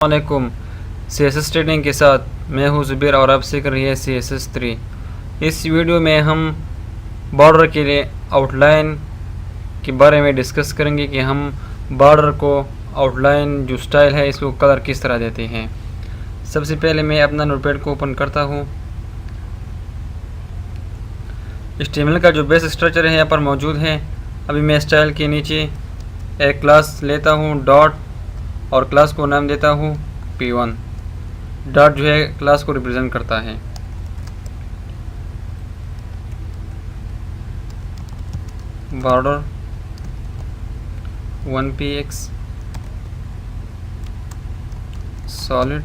वालेकुम। CSS trading के साथ मैं हूं ज़ुबैर और आप सीख रही है CSS 3। इस वीडियो में हम बॉर्डर के लिए आउटलाइन के बारे में डिस्कस करेंगे कि हम बॉर्डर को आउटलाइन जो स्टाइल है इसको कलर किस तरह देते हैं। सबसे पहले मैं अपना नोटपैड को ओपन करता हूं। HTML का जो बेस स्ट्रक्चर है यहाँ पर मौजूद है। अभी मैं स्टाइल के नीचे एक क्लास लेता हूँ डॉट और क्लास को नाम देता हूँ P1। डॉट जो है क्लास को रिप्रेजेंट करता है। Border 1px solid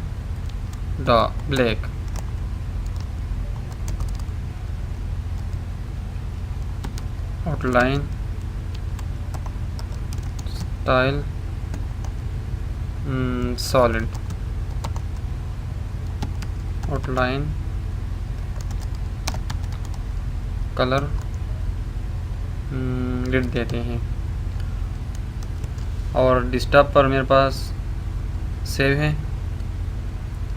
black outline style solid outline colour red देते हैं और डेस्कटॉप पर मेरे पास सेव है।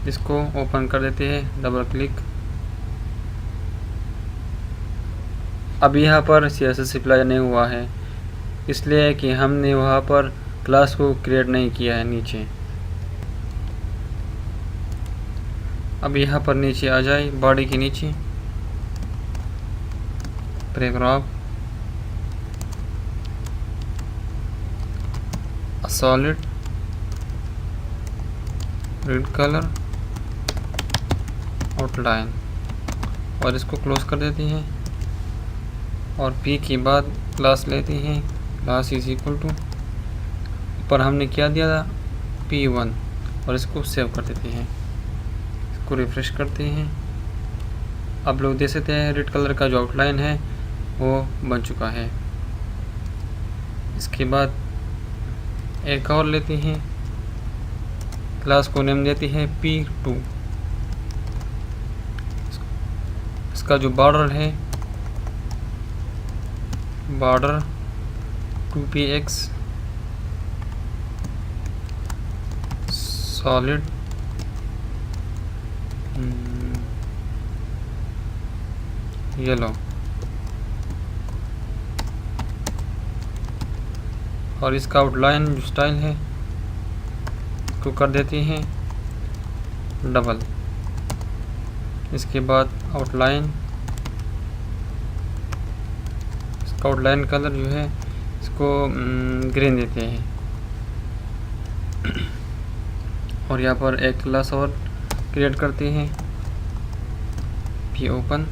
इसको ओपन कर देते हैं, डबल क्लिक। अब यहाँ पर CSS अप्लाई नहीं हुआ है, इसलिए कि हमने वहाँ पर क्लास को क्रिएट नहीं किया है नीचे। अब यहाँ पर नीचे आ जाए, बॉडी के नीचे paragraph solid red colour outline और इसको क्लोज कर देते हैं और P के बाद क्लास लेते हैं। क्लास इज इक्वल टू ऊपर हमने क्या दिया था P1 और इसको सेव कर देते हैं। इसको रिफ्रेश करते हैं। अब लोग देख सकते हैं रेड कलर का जो आउटलाइन है वो बन चुका है। इसके बाद एक और लेते हैं, क्लास को नेम देते हैं P2। इसका जो बॉर्डर है बॉर्डर 2px सॉलिड येलो और इसका आउटलाइन जो स्टाइल है इसको कर देते हैं डबल। इसके बाद आउटलाइन इसका आउटलाइन कलर जो है इसको ग्रीन देते हैं और यहाँ पर एक क्लास और क्रिएट करते हैं P open.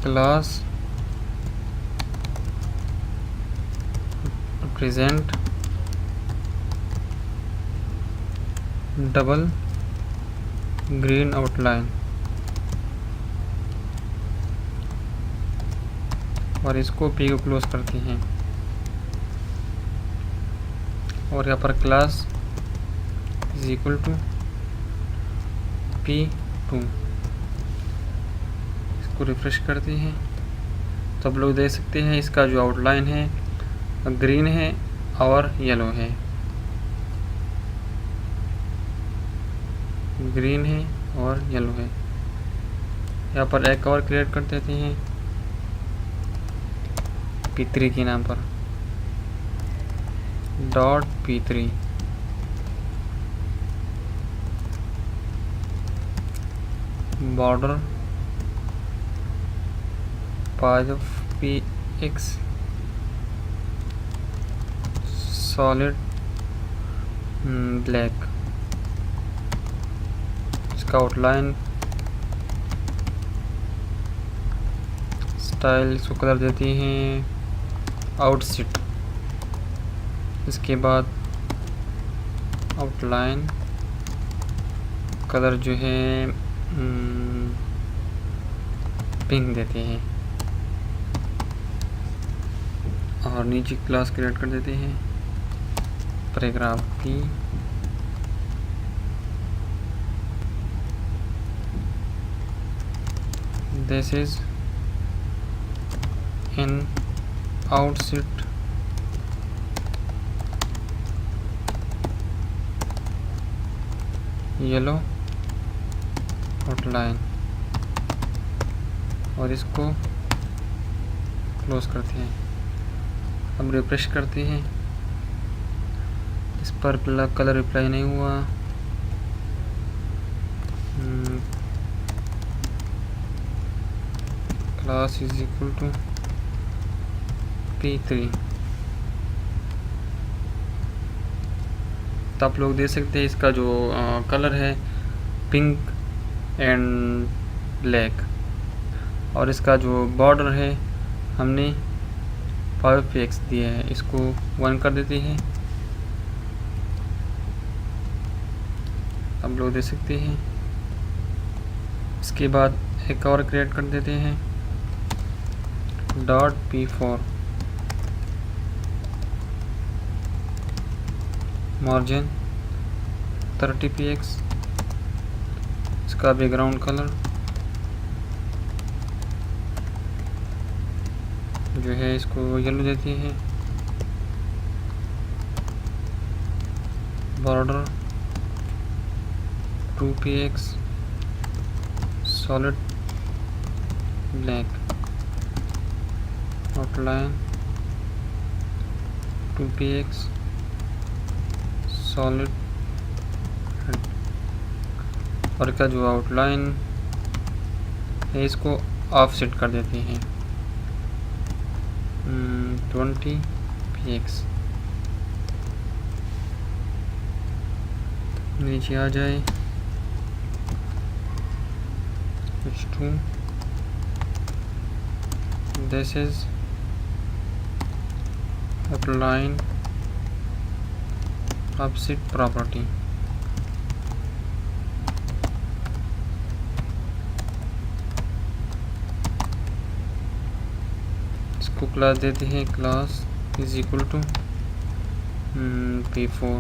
Class present double green outline और इसको P को क्लोज करते हैं और यहाँ पर class is equal to P2। इसको रिफ्रेश करते हैं तो अब लोग देख सकते हैं इसका जो आउटलाइन है ग्रीन है और येलो है। ग्रीन है और येलो है। यहाँ पर एक और क्रिएट कर देते हैं P3 के नाम पर dot P3 border 5px solid black. इसका आउटलाइन स्टाइल इसको कलर देती हैं आउटसीट। इसके बाद आउटलाइन कलर जो है पिंक देते हैं और नीचे क्लास क्रिएट कर देते हैं paragraph P this is in outset yellow outline और इसको क्लोज करते हैं। अब रिफ्रेश करते हैं, इस पर कलर अप्लाई नहीं हुआ। Class is equal to P3। तो आप लोग देख सकते हैं इसका जो कलर है पिंक एंड ब्लैक, और इसका जो बॉर्डर है हमने 5px दिया है, इसको 1 कर देते हैं। आप लोग देख सकते हैं। इसके बाद एक और क्रिएट कर देते हैं .p4 मार्जिन 30px। इसका बैकग्राउंड कलर जो है इसको येलो देती है। Border 2px solid black, outline 2px solid red, और का जो आउटलाइन है इसको ऑफसेट कर देते हैं 20px। नीचे आ जाए H2, this is outline offset property। इसको क्लास देते हैं, class is equal to P4।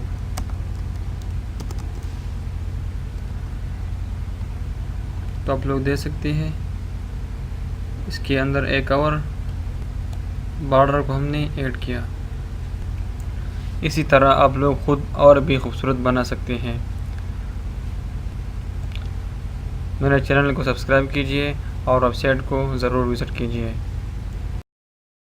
तो आप लोग दे सकते हैं इसके अंदर एक और बॉर्डर को हमने ऐड किया। इसी तरह आप लोग खुद और भी खूबसूरत बना सकते हैं। मेरे चैनल को सब्सक्राइब कीजिए और वेबसाइट को ज़रूर विज़िट कीजिए।